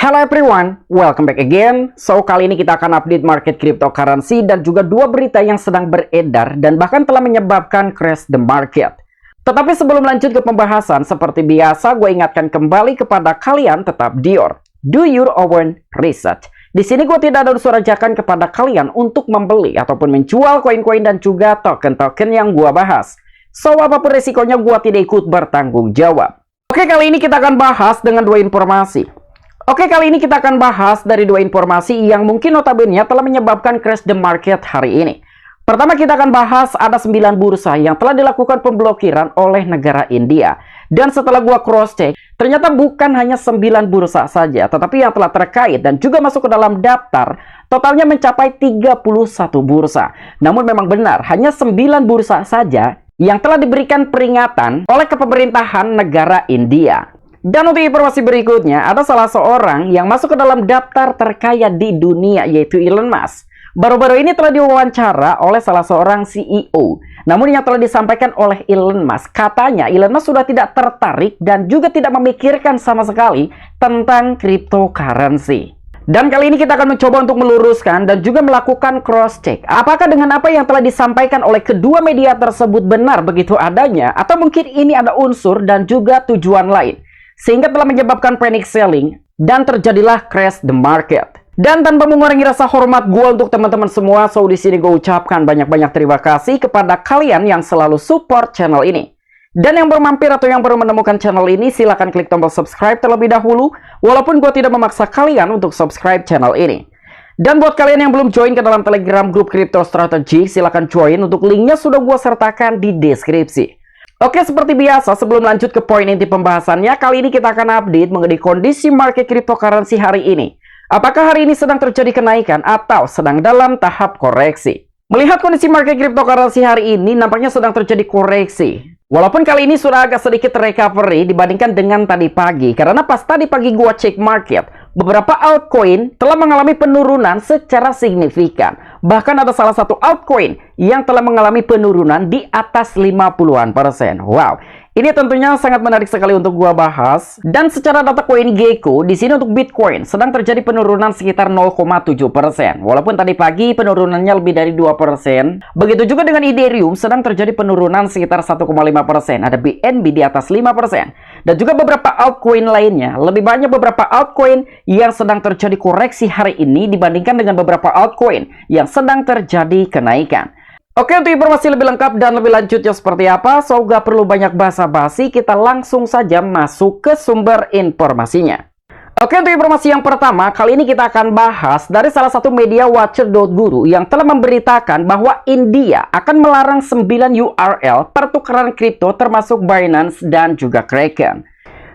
Hello everyone, welcome back again. So, kali ini kita akan update market cryptocurrency dan juga dua berita yang sedang beredar dan bahkan telah menyebabkan crash the market. Tetapi sebelum lanjut ke pembahasan, seperti biasa gue ingatkan kembali kepada kalian tetap do your own research. Di sini gue tidak ada unsur ajakan kepada kalian untuk membeli ataupun menjual koin-koin dan juga token-token yang gue bahas. So, apapun resikonya gue tidak ikut bertanggung jawab. Oke, kali ini kita akan bahas dengan dua informasi. Kali ini kita akan bahas dari dua informasi yang mungkin notabene telah menyebabkan crash the market hari ini. Pertama, kita akan bahas ada 9 bursa yang telah dilakukan pemblokiran oleh negara India. Dan setelah gua cross-check, ternyata bukan hanya 9 bursa saja, tetapi yang telah terkait dan juga masuk ke dalam daftar, totalnya mencapai 31 bursa. Namun memang benar, hanya 9 bursa saja yang telah diberikan peringatan oleh kepemerintahan negara India. Dan untuk informasi berikutnya, ada salah seorang yang masuk ke dalam daftar terkaya di dunia, yaitu Elon Musk. Baru-baru ini telah diwawancara oleh salah seorang CEO. Namun yang telah disampaikan oleh Elon Musk, katanya Elon Musk sudah tidak tertarik dan juga tidak memikirkan sama sekali tentang cryptocurrency. Dan kali ini kita akan mencoba untuk meluruskan dan juga melakukan cross-check. Apakah dengan apa yang telah disampaikan oleh kedua media tersebut benar begitu adanya, atau mungkin ini ada unsur dan juga tujuan lain, sehingga telah menyebabkan panic selling dan terjadilah crash the market. Dan tanpa mengurangi rasa hormat gue untuk teman-teman semua, so di sini gue ucapkan banyak-banyak terima kasih kepada kalian yang selalu support channel ini. Dan yang baru mampir atau yang baru menemukan channel ini, silahkan klik tombol subscribe terlebih dahulu, walaupun gue tidak memaksa kalian untuk subscribe channel ini. Dan buat kalian yang belum join ke dalam Telegram grup Crypto Strategy, silahkan join, untuk linknya sudah gue sertakan di deskripsi. Oke, seperti biasa, sebelum lanjut ke poin inti pembahasannya, kali ini kita akan update mengenai kondisi market cryptocurrency hari ini. Apakah hari ini sedang terjadi kenaikan atau sedang dalam tahap koreksi? Melihat kondisi market cryptocurrency hari ini, nampaknya sedang terjadi koreksi. Walaupun kali ini sudah agak sedikit recovery dibandingkan dengan tadi pagi. Karena pas tadi pagi gua cek market, beberapa altcoin telah mengalami penurunan secara signifikan. Bahkan ada salah satu altcoin yang telah mengalami penurunan di atas 50-an%. Wow, ini tentunya sangat menarik sekali untuk gua bahas. Dan secara data CoinGecko, di sini untuk Bitcoin sedang terjadi penurunan sekitar 0,7%. Walaupun tadi pagi penurunannya lebih dari 2%. Begitu juga dengan Ethereum sedang terjadi penurunan sekitar 1,5%. Ada BNB di atas 5%. Dan juga beberapa altcoin lainnya. Lebih banyak beberapa altcoin yang sedang terjadi koreksi hari ini dibandingkan dengan beberapa altcoin yang sedang terjadi kenaikan. Oke, untuk informasi lebih lengkap dan lebih lanjutnya seperti apa, so gak perlu banyak basa-basi, kita langsung saja masuk ke sumber informasinya. Oke, untuk informasi yang pertama, kali ini kita akan bahas dari salah satu media Watcher.guru yang telah memberitakan bahwa India akan melarang 9 URL pertukaran kripto termasuk Binance dan juga Kraken.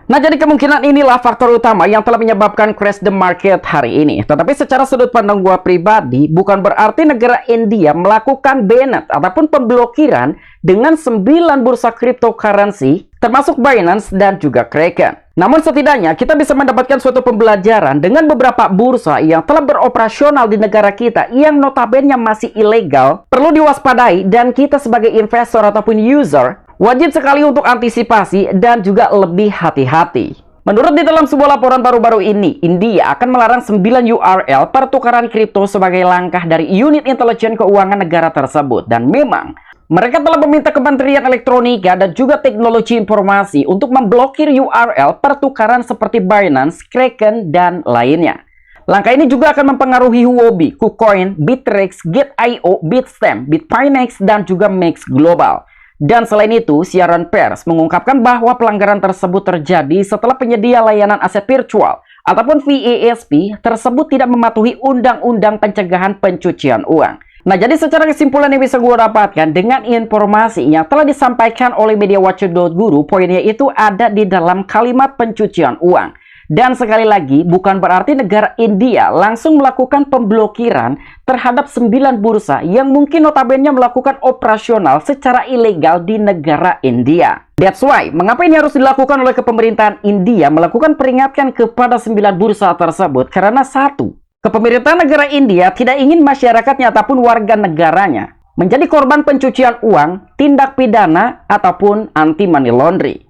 Nah, jadi kemungkinan inilah faktor utama yang telah menyebabkan crash the market hari ini. Tetapi secara sudut pandang gua pribadi, bukan berarti negara India melakukan banned ataupun pemblokiran dengan 9 bursa cryptocurrency, termasuk Binance dan juga Kraken. Namun setidaknya kita bisa mendapatkan suatu pembelajaran dengan beberapa bursa yang telah beroperasional di negara kita yang notabene masih ilegal, perlu diwaspadai, dan kita sebagai investor ataupun user wajib sekali untuk antisipasi dan juga lebih hati-hati. Menurut di dalam sebuah laporan baru-baru ini, India akan melarang 9 URL pertukaran kripto sebagai langkah dari unit intelijen keuangan negara tersebut. Dan memang, mereka telah meminta Kementerian Elektronika dan juga Teknologi Informasi untuk memblokir URL pertukaran seperti Binance, Kraken, dan lainnya. Langkah ini juga akan mempengaruhi Huobi, KuCoin, Bittrex, Gate.io, Bitstamp, Bitfinex, dan juga Max Global. Dan selain itu, siaran pers mengungkapkan bahwa pelanggaran tersebut terjadi setelah penyedia layanan aset virtual ataupun VASP tersebut tidak mematuhi Undang-Undang Pencegahan Pencucian Uang. Nah, jadi secara kesimpulan yang bisa gue dapatkan dengan informasi yang telah disampaikan oleh media Watcher.guru, poinnya itu ada di dalam kalimat pencucian uang. Dan sekali lagi, bukan berarti negara India langsung melakukan pemblokiran terhadap 9 bursa yang mungkin notabene melakukan operasional secara ilegal di negara India. That's why, mengapa ini harus dilakukan oleh kepemerintahan India melakukan peringatan kepada 9 bursa tersebut? Karena satu, kepemerintahan negara India tidak ingin masyarakatnya ataupun warga negaranya menjadi korban pencucian uang, tindak pidana, ataupun anti money laundry.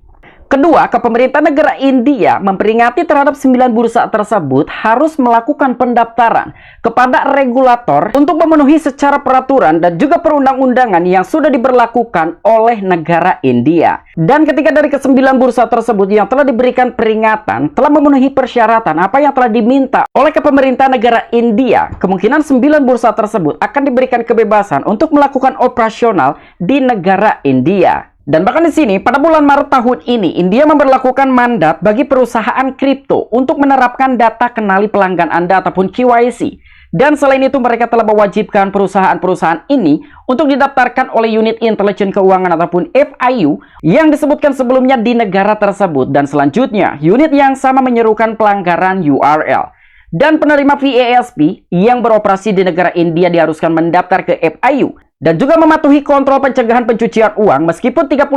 Kedua, pemerintah negara India memperingati terhadap 9 bursa tersebut harus melakukan pendaftaran kepada regulator untuk memenuhi secara peraturan dan juga perundang-undangan yang sudah diberlakukan oleh negara India. Dan ketika dari ke-9 bursa tersebut yang telah diberikan peringatan telah memenuhi persyaratan apa yang telah diminta oleh pemerintah negara India, kemungkinan 9 bursa tersebut akan diberikan kebebasan untuk melakukan operasional di negara India. Dan bahkan di sini, pada bulan Maret tahun ini, India memberlakukan mandat bagi perusahaan kripto untuk menerapkan data kenali pelanggan Anda ataupun KYC. Dan selain itu, mereka telah mewajibkan perusahaan-perusahaan ini untuk didaftarkan oleh Unit Intelijen Keuangan ataupun FIU yang disebutkan sebelumnya di negara tersebut. Dan selanjutnya, unit yang sama menyerukan pelanggaran URL. Dan penerima VASP yang beroperasi di negara India diharuskan mendaftar ke FIU dan juga mematuhi kontrol pencegahan pencucian uang meskipun 31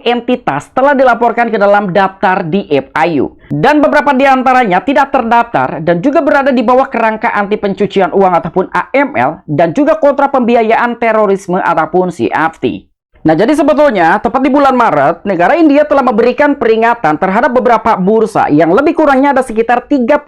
entitas telah dilaporkan ke dalam daftar di FIU. Dan beberapa di antaranya tidak terdaftar dan juga berada di bawah kerangka anti pencucian uang ataupun AML dan juga kontra pembiayaan terorisme ataupun CFT. Nah, jadi sebetulnya tepat di bulan Maret, negara India telah memberikan peringatan terhadap beberapa bursa yang lebih kurangnya ada sekitar 31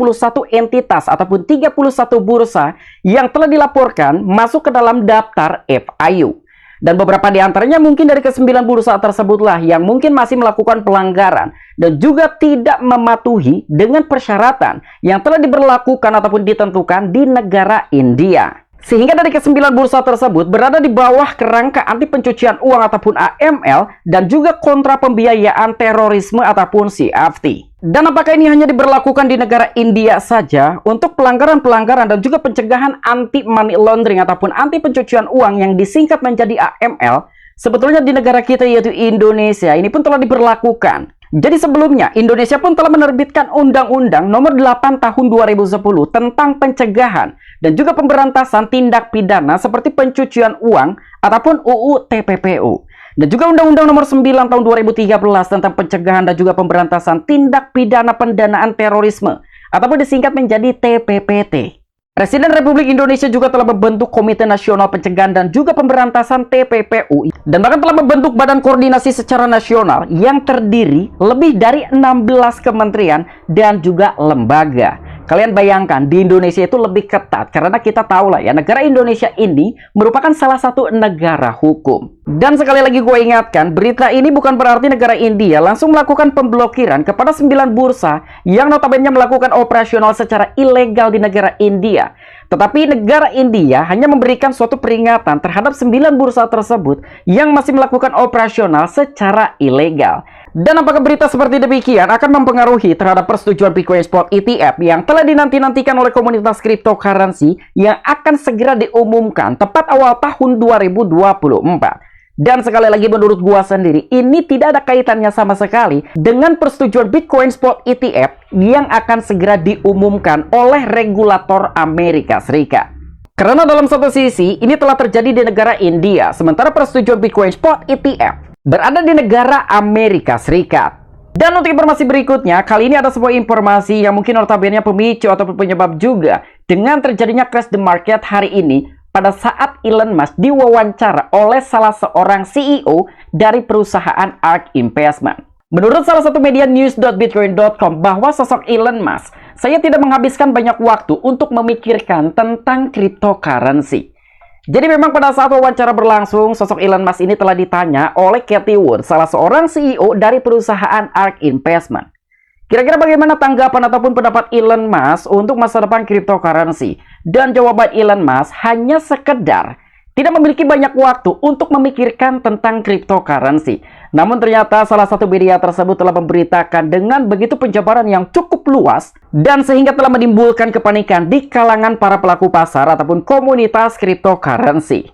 entitas ataupun 31 bursa yang telah dilaporkan masuk ke dalam daftar FIU. Dan beberapa di antaranya mungkin dari ke-9 bursa tersebutlah yang mungkin masih melakukan pelanggaran dan juga tidak mematuhi dengan persyaratan yang telah diberlakukan ataupun ditentukan di negara India. Sehingga dari ke-9 bursa tersebut berada di bawah kerangka anti pencucian uang ataupun AML dan juga kontra pembiayaan terorisme ataupun CFT. Dan apakah ini hanya diberlakukan di negara India saja untuk pelanggaran-pelanggaran dan juga pencegahan anti money laundering ataupun anti pencucian uang yang disingkat menjadi AML? Sebetulnya di negara kita yaitu Indonesia ini pun telah diberlakukan. Jadi sebelumnya, Indonesia pun telah menerbitkan Undang-Undang Nomor 8 Tahun 2010 tentang pencegahan dan juga pemberantasan tindak pidana seperti pencucian uang ataupun UU TPPU. Dan juga Undang-Undang Nomor 9 Tahun 2013 tentang pencegahan dan juga pemberantasan tindak pidana pendanaan terorisme ataupun disingkat menjadi TPPT. Presiden Republik Indonesia juga telah membentuk Komite Nasional Pencegahan dan juga Pemberantasan TPPU dan bahkan telah membentuk Badan Koordinasi secara nasional yang terdiri lebih dari 16 kementerian dan juga lembaga. Kalian bayangkan di Indonesia itu lebih ketat karena kita tahu lah ya, negara Indonesia ini merupakan salah satu negara hukum. Dan sekali lagi gue ingatkan, berita ini bukan berarti negara India langsung melakukan pemblokiran kepada 9 bursa yang notabene melakukan operasional secara ilegal di negara India. Tetapi negara India hanya memberikan suatu peringatan terhadap 9 bursa tersebut yang masih melakukan operasional secara ilegal. Dan apakah berita seperti demikian akan mempengaruhi terhadap persetujuan Bitcoin Spot ETF yang telah dinanti-nantikan oleh komunitas cryptocurrency yang akan segera diumumkan tepat awal tahun 2024? Dan sekali lagi menurut gua sendiri, ini tidak ada kaitannya sama sekali dengan persetujuan Bitcoin Spot ETF yang akan segera diumumkan oleh regulator Amerika Serikat. Karena dalam satu sisi, ini telah terjadi di negara India, sementara persetujuan Bitcoin Spot ETF berada di negara Amerika Serikat. Dan untuk informasi berikutnya, kali ini ada sebuah informasi yang mungkin notabene pemicu ataupun penyebab juga dengan terjadinya crash the market hari ini pada saat Elon Musk diwawancara oleh salah seorang CEO dari perusahaan ARK Investment. Menurut salah satu media news.bitcoin.com bahwa sosok Elon Musk, saya tidak menghabiskan banyak waktu untuk memikirkan tentang cryptocurrency. Jadi memang pada saat wawancara berlangsung, sosok Elon Musk ini telah ditanya oleh Cathie Wood, salah seorang CEO dari perusahaan ARK Investment. Kira-kira bagaimana tanggapan ataupun pendapat Elon Musk untuk masa depan cryptocurrency? Dan jawaban Elon Musk hanya sekedar tidak memiliki banyak waktu untuk memikirkan tentang cryptocurrency. Namun ternyata salah satu media tersebut telah memberitakan dengan begitu penjabaran yang cukup luas dan sehingga telah menimbulkan kepanikan di kalangan para pelaku pasar ataupun komunitas cryptocurrency.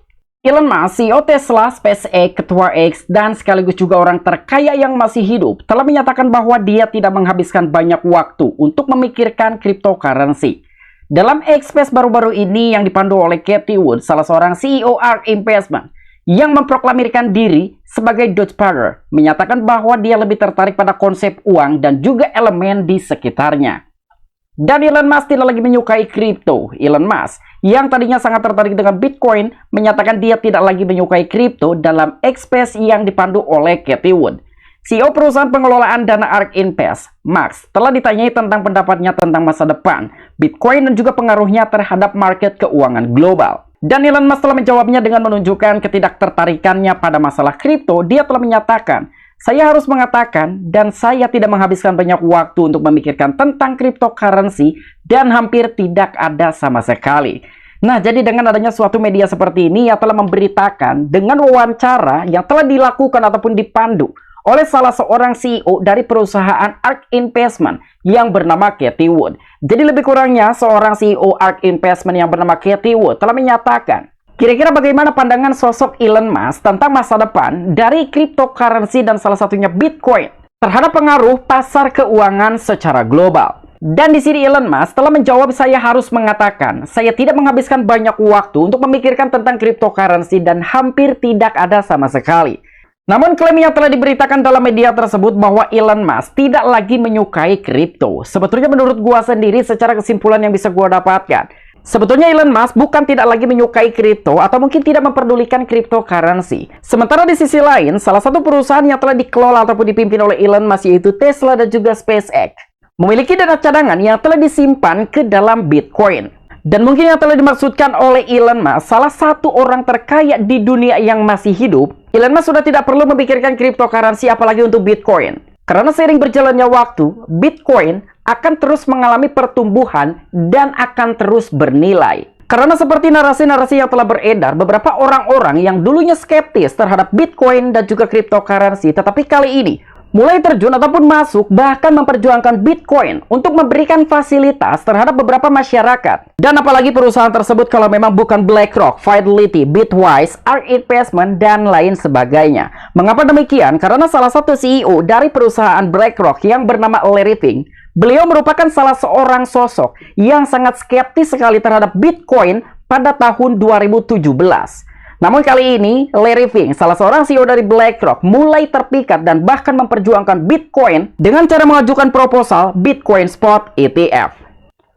Elon Musk, CEO Tesla, SpaceX, Ketua X, dan sekaligus juga orang terkaya yang masih hidup, telah menyatakan bahwa dia tidak menghabiskan banyak waktu untuk memikirkan cryptocurrency. Dalam X-Space baru-baru ini yang dipandu oleh Cathie Wood, salah seorang CEO ARK Investment, yang memproklamirkan diri sebagai Dogecoiner, menyatakan bahwa dia lebih tertarik pada konsep uang dan juga elemen di sekitarnya. Dan Elon Musk tidak lagi menyukai kripto. Elon Musk yang tadinya sangat tertarik dengan Bitcoin menyatakan dia tidak lagi menyukai kripto dalam X-Space yang dipandu oleh Cathie Wood. CEO perusahaan pengelolaan dana ARK Invest, Max, telah ditanyai tentang pendapatnya tentang masa depan Bitcoin dan juga pengaruhnya terhadap market keuangan global. Dan Elon Musk telah menjawabnya dengan menunjukkan ketidaktertarikannya pada masalah kripto. Dia telah menyatakan, "Saya harus mengatakan dan saya tidak menghabiskan banyak waktu untuk memikirkan tentang cryptocurrency dan hampir tidak ada sama sekali." Nah, jadi dengan adanya suatu media seperti ini yang telah memberitakan dengan wawancara yang telah dilakukan ataupun dipandu oleh salah seorang CEO dari perusahaan ARK Investment yang bernama Cathie Wood. Jadi lebih kurangnya seorang CEO ARK Investment yang bernama Cathie Wood telah menyatakan, kira-kira bagaimana pandangan sosok Elon Musk tentang masa depan dari cryptocurrency dan salah satunya Bitcoin terhadap pengaruh pasar keuangan secara global. Dan di sini Elon Musk telah menjawab, "Saya harus mengatakan, saya tidak menghabiskan banyak waktu untuk memikirkan tentang cryptocurrency dan hampir tidak ada sama sekali." Namun klaim yang telah diberitakan dalam media tersebut bahwa Elon Musk tidak lagi menyukai kripto. Sebetulnya menurut gua sendiri secara kesimpulan yang bisa gua dapatkan, sebetulnya Elon Musk bukan tidak lagi menyukai kripto atau mungkin tidak memperdulikan cryptocurrency. Sementara di sisi lain, salah satu perusahaan yang telah dikelola ataupun dipimpin oleh Elon Musk yaitu Tesla dan juga SpaceX memiliki dana cadangan yang telah disimpan ke dalam Bitcoin. Dan mungkin yang telah dimaksudkan oleh Elon Musk, salah satu orang terkaya di dunia yang masih hidup, Elon Musk sudah tidak perlu memikirkan cryptocurrency apalagi untuk Bitcoin. Karena seiring berjalannya waktu, Bitcoin akan terus mengalami pertumbuhan dan akan terus bernilai. Karena seperti narasi-narasi yang telah beredar, beberapa orang-orang yang dulunya skeptis terhadap Bitcoin dan juga cryptocurrency, tetapi kali ini mulai terjun ataupun masuk bahkan memperjuangkan Bitcoin untuk memberikan fasilitas terhadap beberapa masyarakat. Dan apalagi perusahaan tersebut kalau memang bukan BlackRock, Fidelity, Bitwise, ARK Investment, dan lain sebagainya. Mengapa demikian? Karena salah satu CEO dari perusahaan BlackRock yang bernama Larry Fink, beliau merupakan salah seorang sosok yang sangat skeptis sekali terhadap Bitcoin pada tahun 2017. Namun kali ini, Larry Fink, salah seorang CEO dari BlackRock, mulai terpikat dan bahkan memperjuangkan Bitcoin dengan cara mengajukan proposal Bitcoin Spot ETF.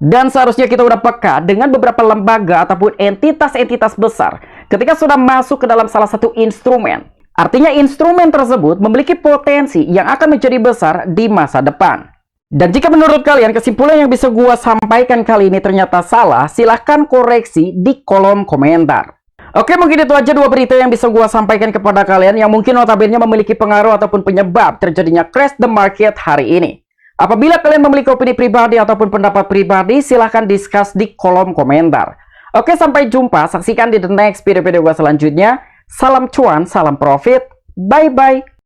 Dan seharusnya kita udah peka dengan beberapa lembaga ataupun entitas-entitas besar ketika sudah masuk ke dalam salah satu instrumen. Artinya instrumen tersebut memiliki potensi yang akan menjadi besar di masa depan. Dan jika menurut kalian kesimpulan yang bisa gua sampaikan kali ini ternyata salah, silahkan koreksi di kolom komentar. Oke, mungkin itu aja dua berita yang bisa gua sampaikan kepada kalian yang mungkin notabene memiliki pengaruh ataupun penyebab terjadinya crash the market hari ini. Apabila kalian memiliki opini pribadi ataupun pendapat pribadi, silahkan discuss di kolom komentar. Oke, sampai jumpa. Saksikan di the next video-video gua selanjutnya. Salam cuan, salam profit. Bye-bye.